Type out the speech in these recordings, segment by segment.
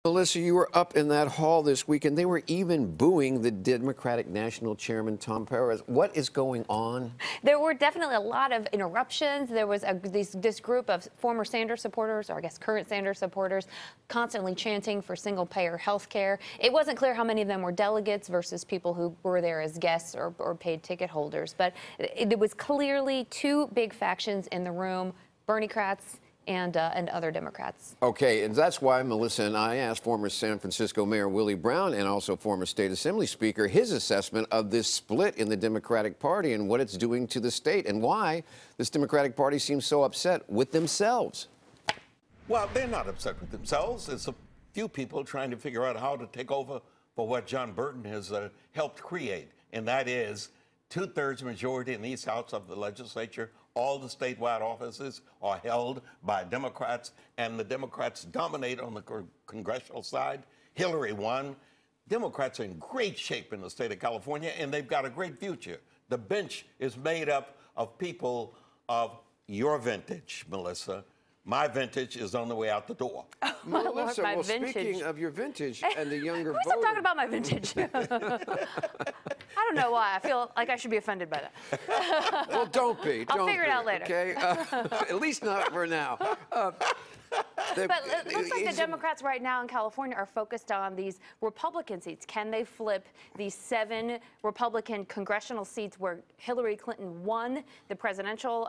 Melissa, you were up in that hall this weekend. They were even booing the Democratic National Chairman, Tom Perez. What is going on? There were definitely a lot of interruptions. There was this group of former Sanders supporters, or I guess current Sanders supporters, constantly chanting for single-payer health care. It wasn't clear how many of them were delegates versus people who were there as guests or paid ticket holders. But it was clearly two big factions in the room, Bernie-crats and other Democrats. Okay, and that's why Melissa and I asked former San Francisco Mayor Willie Brown and also former State Assembly Speaker his assessment of this split in the Democratic Party and what it's doing to the state and why this Democratic Party seems so upset with themselves. Well, they're not upset with themselves. It's a few people trying to figure out how to take over for what John Burton has helped create, and that is two-thirds majority in the East House of the legislature. All the statewide offices are held by Democrats, and the Democrats dominate on the congressional side. Hillary won. Democrats are in great shape in the state of California, and they've got a great future. The bench is made up of people of your vintage, Melissa. My vintage is on the way out the door. Melissa, well, speaking of your vintage and the younger voter. Stop talking about my vintage. I don't know why. I feel like I should be offended by that. Well, don't be. I'll figure it out later. Okay? At least not for now. But it looks like the Democrats right now in California are focused on these Republican seats. Can they flip these 7 Republican congressional seats where Hillary Clinton won the presidential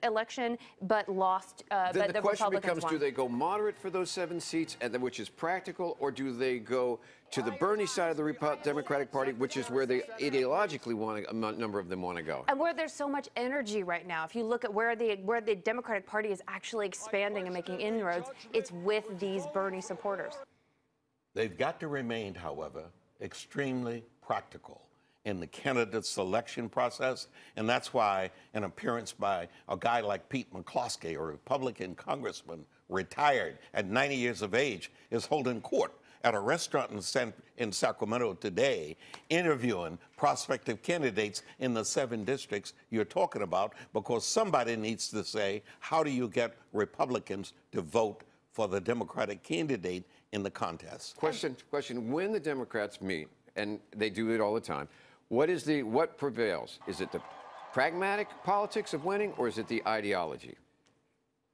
election but lost? Then the question becomes, won. do they go moderate for those 7 seats, and which is practical, or do they go to the Bernie side of the Democratic Party, which is where they ideologically a number of them want to go? And where there's so much energy right now, if you look at where the Democratic Party is actually expanding and making inroads, it's with these Bernie supporters. They've got to remain, however, extremely practical in the candidate selection process, and that's why an appearance by a guy like Pete McCloskey, a Republican congressman, retired at 90 years of age, is holding court at a restaurant in Sacramento today, interviewing prospective candidates in the 7 districts you're talking about, because somebody needs to say, how do you get Republicans to vote for the Democratic candidate in the contest? Question, when the Democrats meet, and they do it all the time, what prevails? Is it the pragmatic politics of winning, or is it the ideology?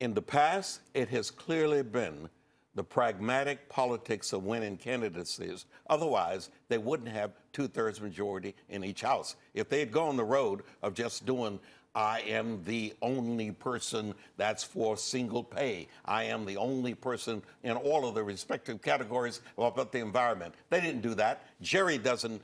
In the past, it has clearly been the pragmatic politics of winning candidacies. Otherwise, they wouldn't have two-thirds majority in each house. If they had gone the road of just doing, I am the only person that's for single pay, I am the only person in all of the respective categories about the environment. They didn't do that. Jerry doesn't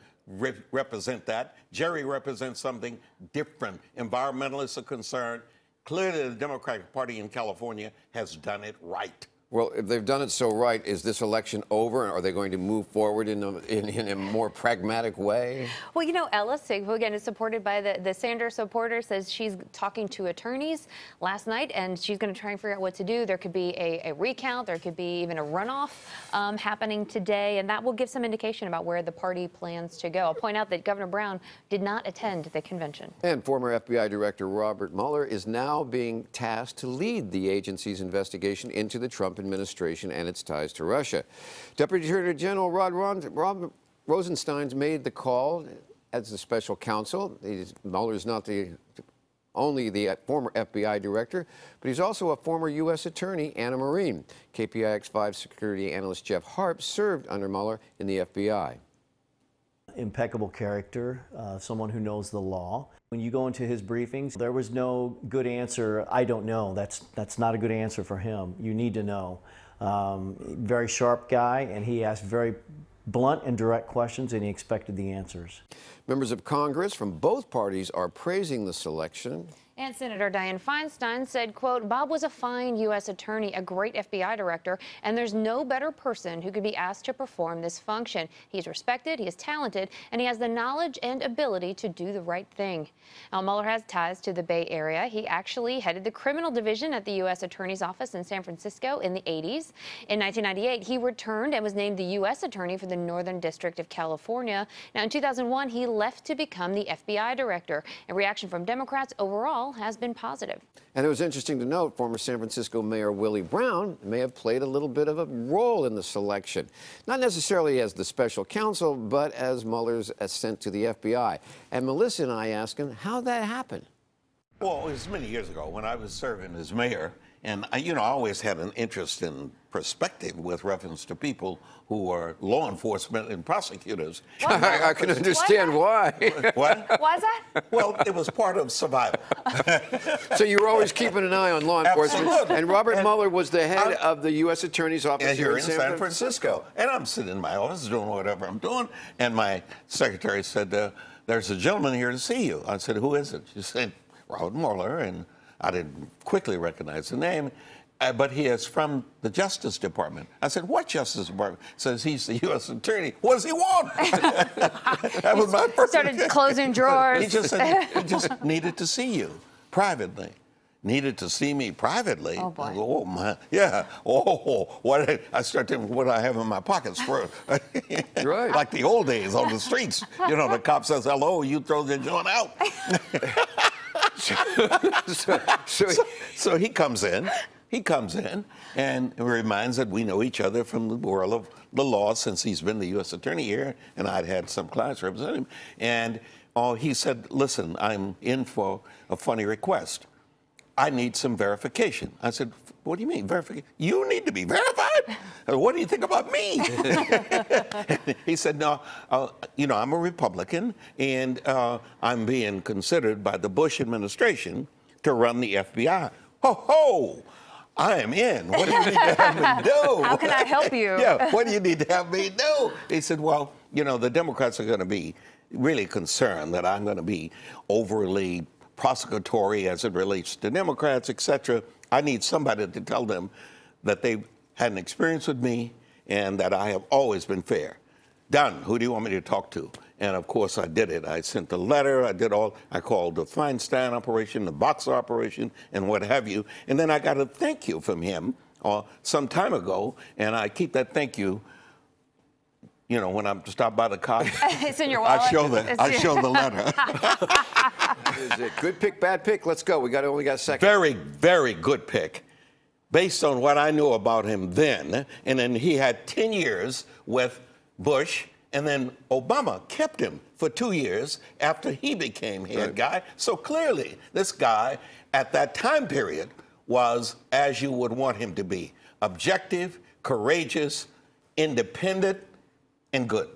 represent that. Jerry represents something different. Environmentalists are concerned. Clearly, the Democratic Party in California has done it right. Well, if they've done it so right, is this election over? Are they going to move forward in a more pragmatic way? Well, you know, Ellis, who again is supported by the Sanders supporter, says she's talking to attorneys last night, and she's going to try and figure out what to do. There could be a recount. There could be even a runoff happening today, and that will give some indication about where the party plans to go. I'll point out that Governor Brown did not attend the convention. And former FBI Director Robert Mueller is now being tasked to lead the agency's investigation into the Trump administration and its ties to Russia. Deputy Attorney General Rod Rosenstein's made the call as the special counsel. Mueller is not only the former FBI director, but he's also a former U.S. attorney and a Marine. KPIX5 security analyst Jeff Harp served under Mueller in the FBI. Impeccable character, someone who knows the law. When you go into his briefings, there was no good answer, I don't know. That's not a good answer for him. You need to know. Very sharp guy, and he asked very blunt and direct questions, and he expected the answers. Members of Congress from both parties are praising the selection. And Senator Dianne Feinstein said, quote, Bob was a fine U.S. attorney, a great FBI director, and there's no better person who could be asked to perform this function. He's respected, he is talented, and he has the knowledge and ability to do the right thing. Now, Mueller has ties to the Bay Area. He actually headed the criminal division at the U.S. Attorney's Office in San Francisco in the 80s. In 1998, he returned and was named the U.S. Attorney for the Northern District of California. Now, in 2001, he left to become the FBI director. In reaction from Democrats overall, all has been positive. And it was interesting to note former San Francisco Mayor Willie Brown may have played a little bit of a role in the selection. Not necessarily as the special counsel, but as Mueller's ascent to the FBI. And Melissa and I asked him how that happened. Well, it was many years ago when I was serving as mayor, and I always had an interest in perspective with reference to people who are law enforcement and prosecutors. I can understand why. What? Why is that? Well, it was part of survival. So you were always keeping an eye on law enforcement. Absolutely. And Robert Mueller was the head of the U.S. Attorney's Office here in San Francisco. And I'm sitting in my office doing whatever I'm doing, and my secretary said, there's a gentleman here to see you. I said, who is it? She said, Robert Mueller, and I didn't quickly recognize the name, but he is from the Justice Department. I said, what Justice Department? Says he's the U.S. Attorney. What does he want? That was my first. Started closing drawers. He just said he just needed to see you privately. Needed to see me privately. Oh, boy. Oh, my. Yeah. Oh, what I start thinking what I have in my pockets for. Right. Like the old days on the streets. The cop says, hello, you throw the joint out. So he comes in. He comes in and reminds that we know each other from the world of the law since he's been the U.S. Attorney here, and I'd had some clients represent him. And he said, listen, I'm in for a funny request. I need some verification. I said, what do you mean, verification? You need to be verified? What do you think about me? He said, no, I'm a Republican, and I'm being considered by the Bush administration to run the FBI. Ho, ho! I am in. What do you need to have me do? How can I help you? Yeah, what do you need to have me do? He said, well, the Democrats are going to be really concerned that I'm going to be overly prosecutory as it relates to Democrats, etc. I need somebody to tell them that they've had an experience with me and that I have always been fair. Done. Who do you want me to talk to? And of course I did it. I sent the letter. I called the Feinstein operation, the Boxer operation, and what have you. And then I got a thank you from him some time ago, and I keep that thank you. When I'm stopped by the cop, It's in your wallet. I show the letter. Is it good pick, bad pick? Let's go. We only got a second. Very, very good pick. Based on what I knew about him then, and then he had 10 years with Bush, and then Obama kept him for 2 years after he became head guy. So clearly, this guy at that time period was as you would want him to be: objective, courageous, independent, and good.